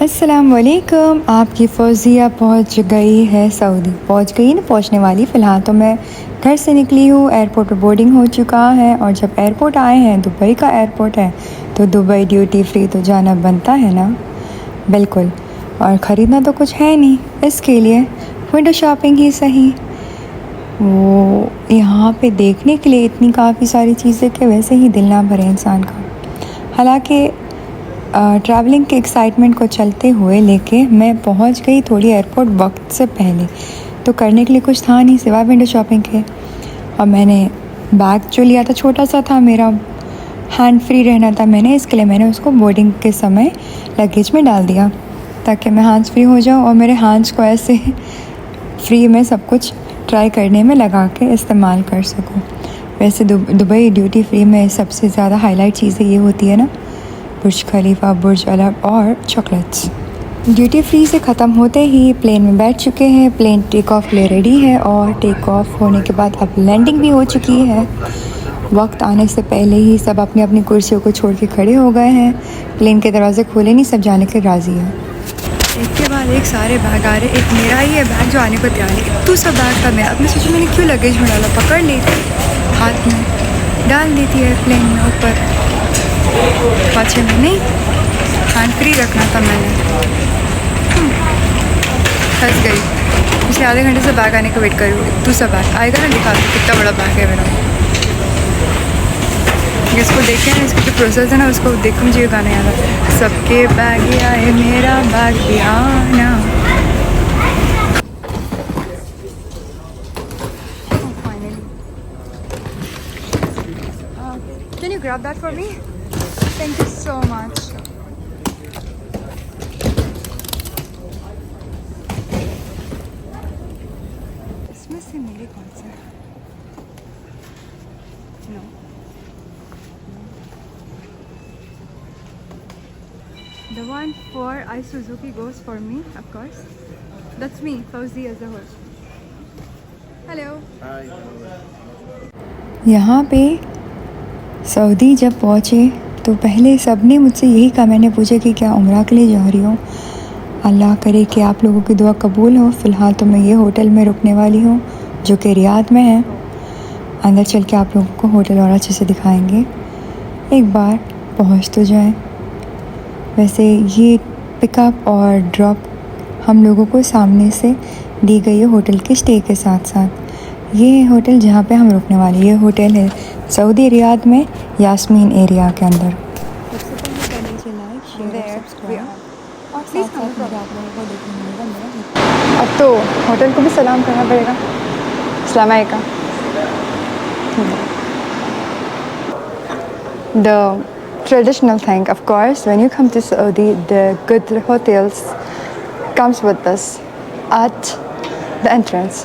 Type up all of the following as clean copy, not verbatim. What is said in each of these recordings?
अस्सलामुअलैकुम। आपकी फ़ौज़िया पहुंच गई है सऊदी। पहुंच गई ना, पहुंचने वाली। फ़िलहाल तो मैं घर से निकली हूँ। एयरपोर्ट पर बोर्डिंग हो चुका है और जब एयरपोर्ट आए हैं, दुबई का एयरपोर्ट है, तो दुबई ड्यूटी फ्री तो जाना बनता है ना। बिल्कुल। और ख़रीदना तो कुछ है नहीं, इसके लिए विंडो शॉपिंग ही सही। वो यहाँ पे देखने के लिए इतनी काफ़ी सारी चीज़ें कि वैसे ही दिल ना भरे इंसान का। हालांकि ट्रैवलिंग के एक्साइटमेंट को चलते हुए लेके मैं पहुंच गई थोड़ी एयरपोर्ट वक्त से पहले, तो करने के लिए कुछ था नहीं सिवाय विंडो शॉपिंग के। और मैंने बैग जो लिया था छोटा सा था, मेरा हैंड फ्री रहना था इसके लिए मैंने उसको बोर्डिंग के समय लगेज में डाल दिया ताकि मैं हैंड्स फ्री हो जाऊँ और मेरे हैंड्स को ऐसे फ्री में सब कुछ ट्राई करने में लगा के इस्तेमाल कर सकूँ। वैसे दुबई ड्यूटी फ्री में सबसे ज़्यादा हाईलाइट चीज़ें ये होती है ना, बुर्ज खलीफा, बुर्ज अल और चॉकलेट्स। ड्यूटी फ्री से ख़त्म होते ही प्लेन में बैठ चुके हैं। प्लेन टेक ऑफ के लिए रेडी है और टेक ऑफ होने के बाद अब लैंडिंग भी हो चुकी है। वक्त आने से पहले ही सब अपनी अपनी कुर्सियों को छोड़ के खड़े हो गए हैं। प्लेन के दरवाजे खोले नहीं, सब जाने के राज़ी हैं। एक के बाद एक सारे बैग आ रहे। एक मेरा ही है बैग जो आने को तैयार है। तो सब बैग था मेरा। अब मैं सोचूं मैंने क्यों लगेज में डाला, पकड़ ली हाथ में डाल देती है प्लेन में ऊपर। पाँच में नहीं, हैंड फ्री रखना था मैंने। फंस गई। पिछले आधे घंटे से बैग आने का वेट कर रही हूँ। दूसरा बैग आएगा ना, दिखा दो कितना बड़ा बैग है मेरा। इसको देखे ना, इसका जो प्रोसेस है ना, उसको देख मुझे ये गाना याद है, सबके बैग आए मेरा बैग भी आना। Can you grab that for me? Thank you so much. इसमें से मेरे कौन सा है? No. The one for Suzuki goes for me, of course. That's me, Fauzi as a host. Hello. Hi. यहाँ पे सऊदी जब पहुँचे तो पहले सब ने मुझसे यही कहा, मैंने पूछा कि क्या उम्रा के लिए जा रही हो। अल्लाह करे कि आप लोगों की दुआ कबूल हो। फ़िलहाल तो मैं ये होटल में रुकने वाली हूँ जो कि रियाद में है। अंदर चल के आप लोगों को होटल और अच्छे से दिखाएंगे, एक बार पहुँच तो जाएं। वैसे ये पिकअप और ड्रॉप हम लोगों को सामने से दी गई है होटल के स्टे के साथ साथ। ये होटल जहाँ पे हम रुकने वाले, ये होटल है सऊदी रियाद में यास्मीन एरिया के अंदर। अब तो होटल को भी सलाम करना पड़ेगा। अस्सलाम वालेकुम। The traditional thing, of course, when you come to Saudi, the good hotels comes with this at the entrance.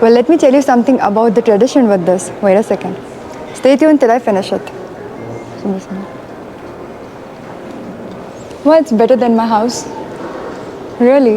Well, let me tell you something about the tradition with this. Wait a second. Stay tuned till I finish it. Well, it's better than my house. Really?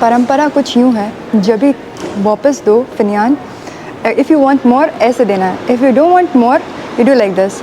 परंपरा कुछ यूँ है, जब भी वापस दो फिनियान, if you want more ऐसे देना है, if you don't want more you do like this.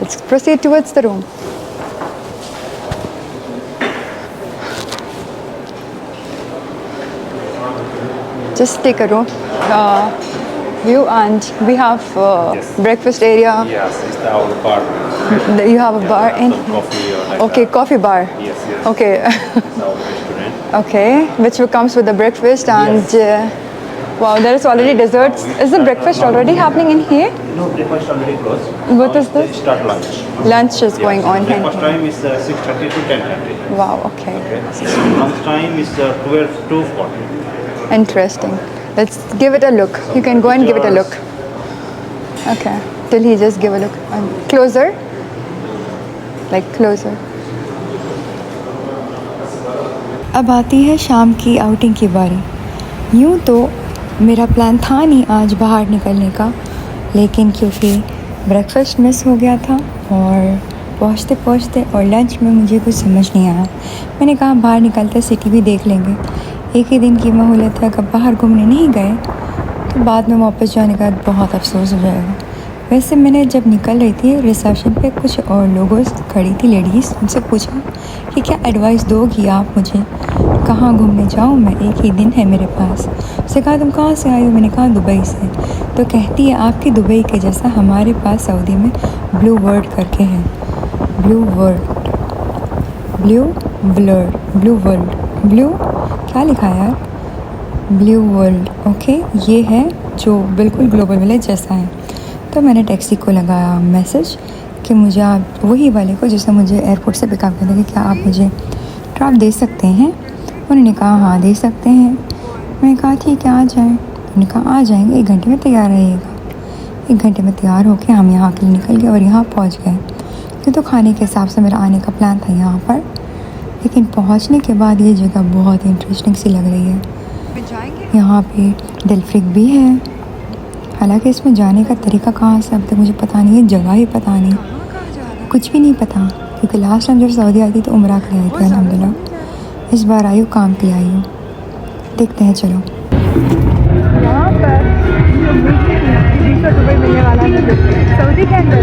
Let's proceed towards the room. Just take a room view, and we have Yes. breakfast area. Yes, it's our bar. You have a bar in. Some coffee or like Okay, that. coffee bar. Yes, yes. Okay. It's our restaurant. Okay, which comes with the breakfast and wow, there is already desserts. Is the breakfast already happening in here? No, breakfast already closed. What Now is this? Start lunch. Lunch is going on here. Breakfast time is 6:30 to 10:30. Wow, okay. Okay. Lunch time is 12 to 40. Interesting. Let's give it a look. You can go and give it a look. Okay, till he just give a look. Closer? Like closer. अब आती है शाम की outing की बारी। यूँ तो मेरा प्लान था नहीं आज बाहर निकलने का, लेकिन क्योंकि ब्रेकफास्ट मिस हो गया था और पहुँचते पहुँचते और लंच में मुझे कुछ समझ नहीं आया। मैंने कहा बाहर निकलते सिटी भी देख लेंगे, एक ही दिन की महूलत है, अगर बाहर घूमने नहीं गए तो बाद में वापस जाने का बहुत अफसोस हो जाएगा। वैसे मैंने जब निकल रही थी रिसेप्शन पे कुछ और लोगों खड़ी थी लेडीज़, उनसे पूछा कि क्या एडवाइस दोगी आप मुझे, कहाँ घूमने जाऊँ मैं, एक ही दिन है मेरे पास। उससे कहा तुम कहाँ से आई हो, मैंने कहा दुबई से। तो कहती है आपकी दुबई के जैसा हमारे पास सऊदी में ब्लू वर्ल्ड करके है, ब्लू वर्ल्ड, ब्लू क्या लिखा है यार, ब्लू वर्ल्ड, ओके, ये है जो बिल्कुल ग्लोबल विलेज जैसा है। तो मैंने टैक्सी को लगाया मैसेज कि मुझे आप वही वाले को जिसने मुझे एयरपोर्ट से पिकअप किया था कि क्या आप मुझे ड्रॉप दे सकते हैं। उन्होंने कहा हाँ दे सकते हैं। मैंने कहा ठीक है आ जाएं। उन्होंने कहा आ जाएंगे, 1 घंटे में तैयार रहिएगा। 1 घंटे में तैयार होकर हम यहाँ के लिए निकल गए और यहाँ पहुँच गए। तो खाने के हिसाब से मेरा आने का प्लान था यहाँ पर, लेकिन पहुँचने के बाद ये जगह बहुत इंटरेस्टिंग सी लग रही है। यहाँ पे दिलफ्रिक भी है, हालांकि इसमें जाने का तरीका कहाँ से अब तक मुझे पता नहीं है, जगह ही पता नहीं, कुछ भी नहीं पता, क्योंकि लास्ट टाइम जब सऊदी आई थी तो उम्रा के लिए आई थी अल्हम्दुलिल्लाह। इस बार आई हूँ काम के लिए आई हूँ, देखते हैं चलो। यहाँ पर दुबई मिलने वाला है सऊदी के अंदर